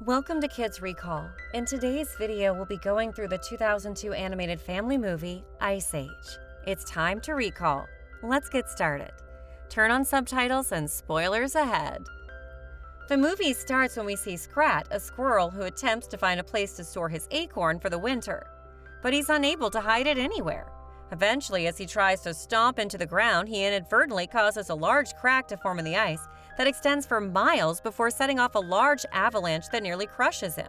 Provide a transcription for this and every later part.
Welcome to Kids Recall. In today's video, we'll be going through the 2002 animated family movie, Ice Age. It's time to recall. Let's get started. Turn on subtitles and spoilers ahead. The movie starts when we see Scrat, a squirrel who attempts to find a place to store his acorn for the winter. But he's unable to hide it anywhere. Eventually, as he tries to stomp into the ground, he inadvertently causes a large crack to form in the ice that extends for miles before setting off a large avalanche that nearly crushes him.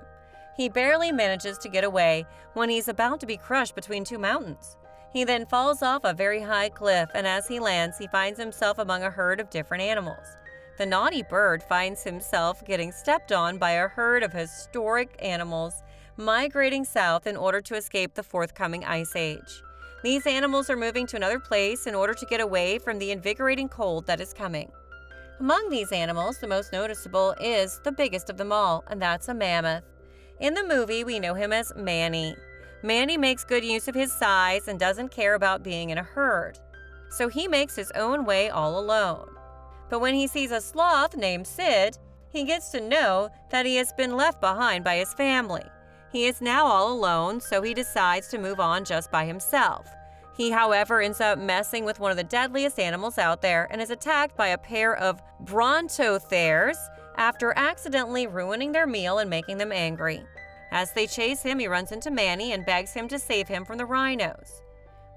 He barely manages to get away when he's about to be crushed between two mountains. He then falls off a very high cliff, and as he lands, he finds himself among a herd of different animals. The naughty bird finds himself getting stepped on by a herd of historic animals migrating south in order to escape the forthcoming ice age. These animals are moving to another place in order to get away from the invigorating cold that is coming. Among these animals, the most noticeable is the biggest of them all, and that's a mammoth. In the movie, we know him as Manny. Manny makes good use of his size and doesn't care about being in a herd, so he makes his own way all alone. But when he sees a sloth named Sid, he gets to know that he has been left behind by his family. He is now all alone, so he decides to move on just by himself. He, however, ends up messing with one of the deadliest animals out there and is attacked by a pair of brontosaurs after accidentally ruining their meal and making them angry. As they chase him, he runs into Manny and begs him to save him from the rhinos.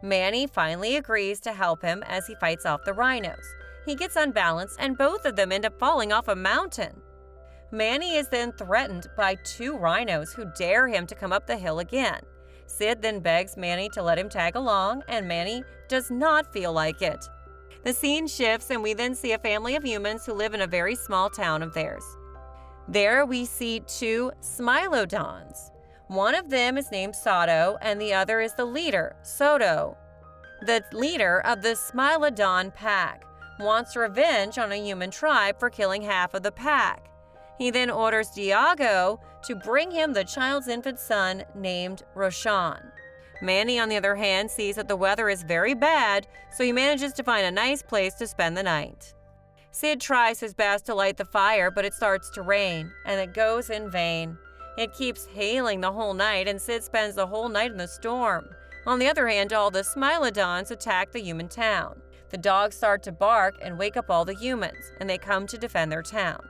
Manny finally agrees to help him as he fights off the rhinos. He gets unbalanced and both of them end up falling off a mountain. Manny is then threatened by two rhinos who dare him to come up the hill again. Sid then begs Manny to let him tag along, and Manny does not feel like it. The scene shifts and we then see a family of humans who live in a very small town of theirs. There we see two smilodons. One of them is named Sato and the other is the leader, Soto. The leader of the smilodon pack wants revenge on a human tribe for killing half of the pack. He then orders Diago to bring him the child's infant son named Roshan. Manny, on the other hand, sees that the weather is very bad, so he manages to find a nice place to spend the night. Sid tries his best to light the fire, but it starts to rain, and it goes in vain. It keeps hailing the whole night, and Sid spends the whole night in the storm. On the other hand, all the smilodons attack the human town. The dogs start to bark and wake up all the humans, and they come to defend their town.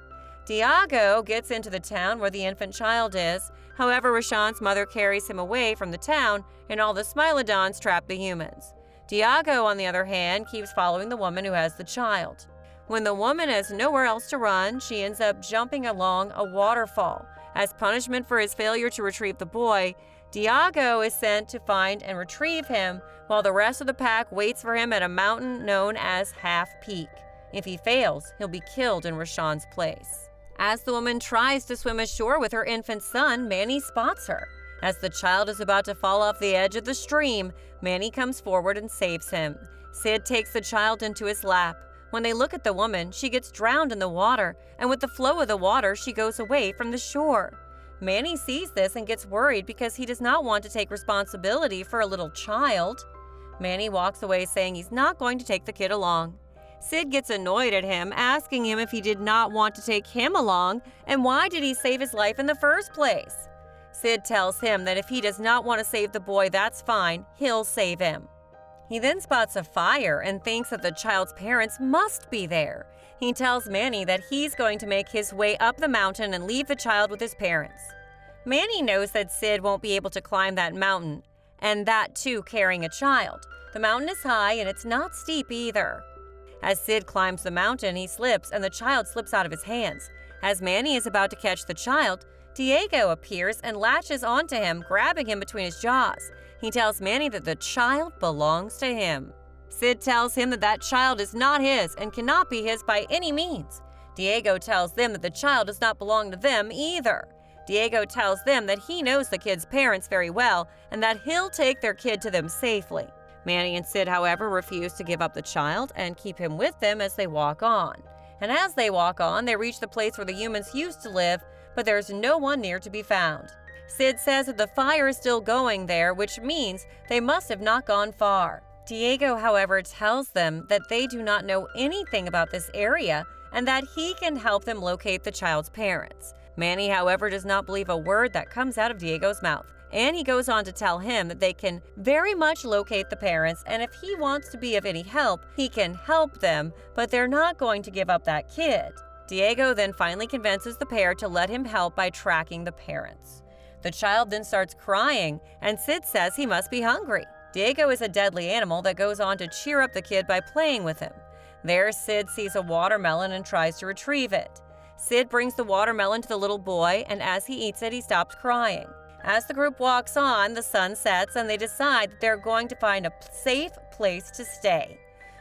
Diago gets into the town where the infant child is. However, Roshan's mother carries him away from the town, and all the smilodons trap the humans. Diago, on the other hand, keeps following the woman who has the child. When the woman has nowhere else to run, she ends up jumping along a waterfall. As punishment for his failure to retrieve the boy, Diago is sent to find and retrieve him, while the rest of the pack waits for him at a mountain known as Half Peak. If he fails, he'll be killed in Roshan's place. As the woman tries to swim ashore with her infant son, Manny spots her. As the child is about to fall off the edge of the stream, Manny comes forward and saves him. Sid takes the child into his lap. When they look at the woman, she gets drowned in the water, and with the flow of the water, she goes away from the shore. Manny sees this and gets worried because he does not want to take responsibility for a little child. Manny walks away saying he's not going to take the kid along. Sid gets annoyed at him, asking him if he did not want to take him along and why did he save his life in the first place. Sid tells him that if he does not want to save the boy, that's fine, he'll save him. He then spots a fire and thinks that the child's parents must be there. He tells Manny that he's going to make his way up the mountain and leave the child with his parents. Manny knows that Sid won't be able to climb that mountain, and that too carrying a child. The mountain is high and it's not steep either. As Sid climbs the mountain, he slips and the child slips out of his hands. As Manny is about to catch the child, Diego appears and latches onto him, grabbing him between his jaws. He tells Manny that the child belongs to him. Sid tells him that that child is not his and cannot be his by any means. Diego tells them that the child does not belong to them either. Diego tells them that he knows the kid's parents very well and that he'll take their kid to them safely. Manny and Sid, however, refuse to give up the child and keep him with them as they walk on. And as they walk on, they reach the place where the humans used to live, but there's no one near to be found. Sid says that the fire is still going there, which means they must have not gone far. Diego, however, tells them that they do not know anything about this area and that he can help them locate the child's parents. Manny, however, does not believe a word that comes out of Diego's mouth, and he goes on to tell him that they can very much locate the parents, and if he wants to be of any help, he can help them, but they're not going to give up that kid. Diego then finally convinces the pair to let him help by tracking the parents. The child then starts crying, and Sid says he must be hungry. Diego is a deadly animal that goes on to cheer up the kid by playing with him. There, Sid sees a watermelon and tries to retrieve it. Sid brings the watermelon to the little boy, and as he eats it, he stops crying. As the group walks on, the sun sets, and they decide that they're going to find a safe place to stay.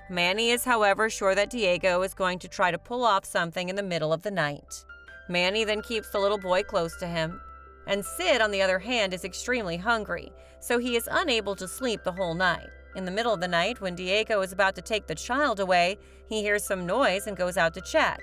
Manny is, however, sure that Diego is going to try to pull off something in the middle of the night. Manny then keeps the little boy close to him, and Sid, on the other hand, is extremely hungry, so he is unable to sleep the whole night. In the middle of the night, when Diego is about to take the child away, he hears some noise and goes out to check.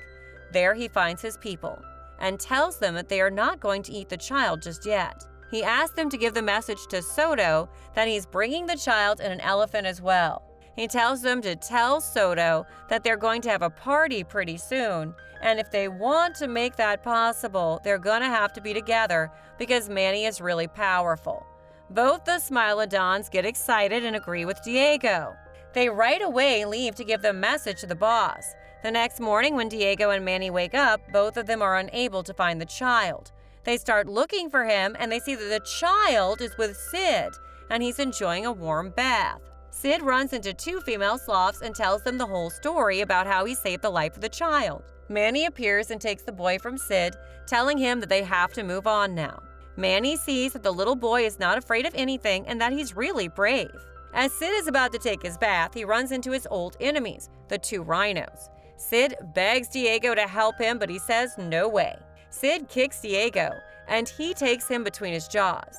There he finds his people, and tells them that they are not going to eat the child just yet. He asks them to give the message to Soto that he's bringing the child and an elephant as well. He tells them to tell Soto that they're going to have a party pretty soon, and if they want to make that possible, they're going to have to be together because Manny is really powerful. Both the Smilodons get excited and agree with Diego. They right away leave to give the message to the boss. The next morning, when Diego and Manny wake up, both of them are unable to find the child. They start looking for him, and they see that the child is with Sid, and he's enjoying a warm bath. Sid runs into two female sloths and tells them the whole story about how he saved the life of the child. Manny appears and takes the boy from Sid, telling him that they have to move on now. Manny sees that the little boy is not afraid of anything and that he's really brave. As Sid is about to take his bath, he runs into his old enemies, the two rhinos. Sid begs Diego to help him, but he says no way. Sid kicks Diego, and he takes him between his jaws.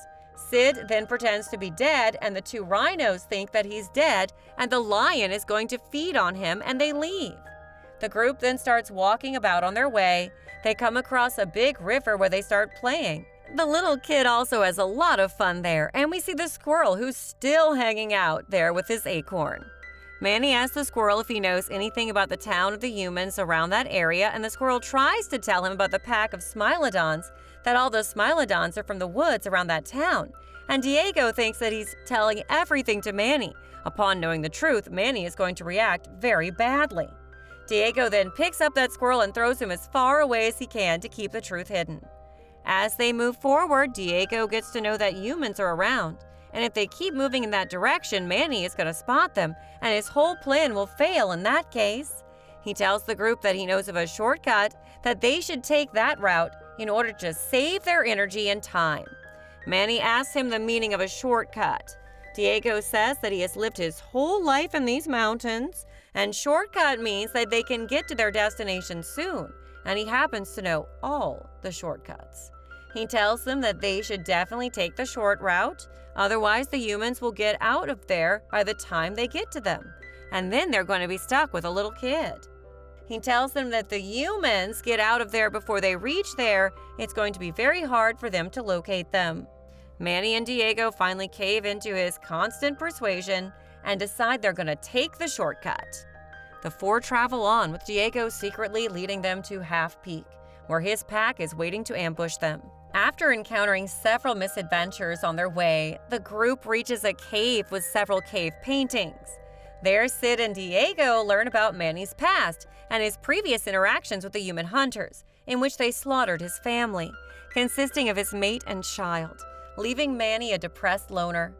Sid then pretends to be dead, and the two rhinos think that he's dead, and the lion is going to feed on him, and they leave. The group then starts walking about on their way. They come across a big river where they start playing. The little kid also has a lot of fun there, and we see the squirrel who's still hanging out there with his acorn. Manny asks the squirrel if he knows anything about the town of the humans around that area, and the squirrel tries to tell him about the pack of Smilodons, that all the Smilodons are from the woods around that town. And Diego thinks that he's telling everything to Manny. Upon knowing the truth, Manny is going to react very badly. Diego then picks up that squirrel and throws him as far away as he can to keep the truth hidden. As they move forward, Diego gets to know that humans are around, and if they keep moving in that direction, Manny is going to spot them, and his whole plan will fail in that case. He tells the group that he knows of a shortcut, that they should take that route in order to save their energy and time. Manny asks him the meaning of a shortcut. Diego says that he has lived his whole life in these mountains, and shortcut means that they can get to their destination soon, and he happens to know all the shortcuts. He tells them that they should definitely take the short route, otherwise the humans will get out of there by the time they get to them, and then they're going to be stuck with a little kid. He tells them that the humans get out of there before they reach there, it's going to be very hard for them to locate them. Manny and Diego finally cave into his constant persuasion and decide they're going to take the shortcut. The four travel on, with Diego secretly leading them to Half Peak, where his pack is waiting to ambush them. After encountering several misadventures on their way, the group reaches a cave with several cave paintings. There, Sid and Diego learn about Manny's past and his previous interactions with the human hunters, in which they slaughtered his family, consisting of his mate and child, leaving Manny a depressed loner.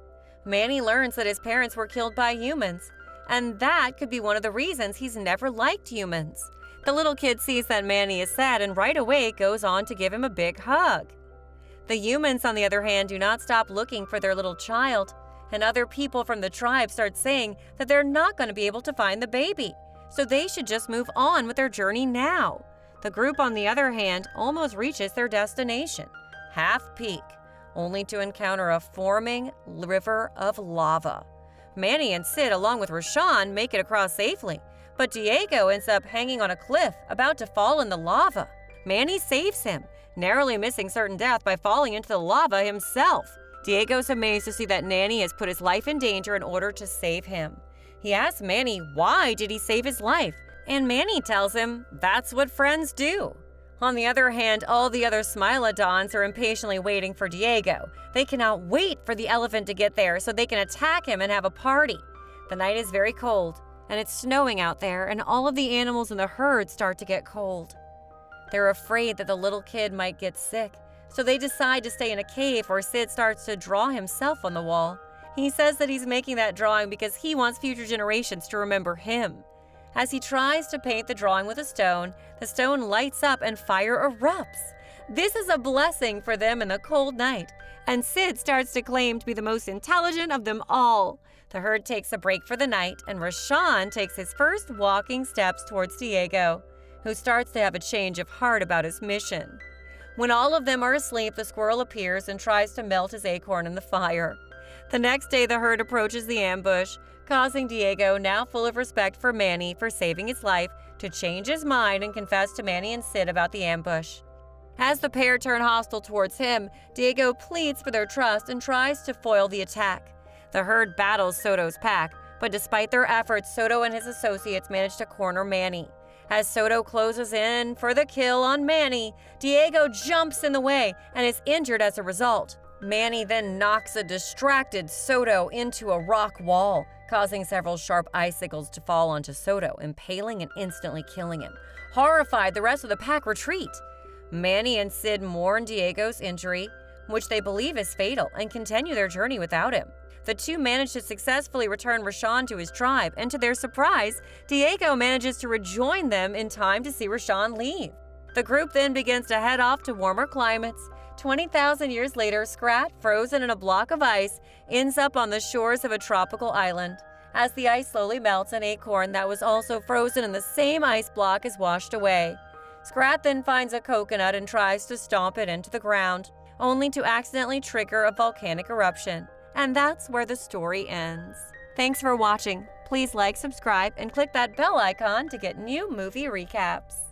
Manny learns that his parents were killed by humans, and that could be one of the reasons he's never liked humans. The little kid sees that Manny is sad and right away goes on to give him a big hug. The humans, on the other hand, do not stop looking for their little child, and other people from the tribe start saying that they're not going to be able to find the baby, so they should just move on with their journey now. The group, on the other hand, almost reaches their destination, Half Peak, only to encounter a forming river of lava. Manny and Sid, along with Rashawn, make it across safely, but Diego ends up hanging on a cliff, about to fall in the lava. Manny saves him, narrowly missing certain death by falling into the lava himself. Diego's amazed to see that Manny has put his life in danger in order to save him. He asks Manny why did he save his life, and Manny tells him that's what friends do. On the other hand, all the other Smilodons are impatiently waiting for Diego. They cannot wait for the elephant to get there so they can attack him and have a party. The night is very cold, and it's snowing out there, and all of the animals in the herd start to get cold. They're afraid that the little kid might get sick, so they decide to stay in a cave where Sid starts to draw himself on the wall. He says that he's making that drawing because he wants future generations to remember him. As he tries to paint the drawing with a stone, the stone lights up and fire erupts. This is a blessing for them in the cold night, and Sid starts to claim to be the most intelligent of them all. The herd takes a break for the night, and Rashawn takes his first walking steps towards Diego, who starts to have a change of heart about his mission. When all of them are asleep, the squirrel appears and tries to melt his acorn in the fire. The next day, the herd approaches the ambush, causing Diego, now full of respect for Manny for saving his life, to change his mind and confess to Manny and Sid about the ambush. As the pair turn hostile towards him, Diego pleads for their trust and tries to foil the attack. The herd battles Soto's pack, but despite their efforts, Soto and his associates manage to corner Manny. As Soto closes in for the kill on Manny, Diego jumps in the way and is injured as a result. Manny then knocks a distracted Soto into a rock wall, causing several sharp icicles to fall onto Soto, impaling and instantly killing him. Horrified, the rest of the pack retreat. Manny and Sid mourn Diego's injury, which they believe is fatal, and continue their journey without him. The two manage to successfully return Rashawn to his tribe, and to their surprise, Diego manages to rejoin them in time to see Rashawn leave. The group then begins to head off to warmer climates. 20,000 years later, Scrat, frozen in a block of ice, ends up on the shores of a tropical island. As the ice slowly melts, an acorn that was also frozen in the same ice block is washed away. Scrat then finds a coconut and tries to stomp it into the ground, only to accidentally trigger a volcanic eruption. And that's where the story ends. Thanks for watching. Please like, subscribe, and click that bell icon to get new movie recaps.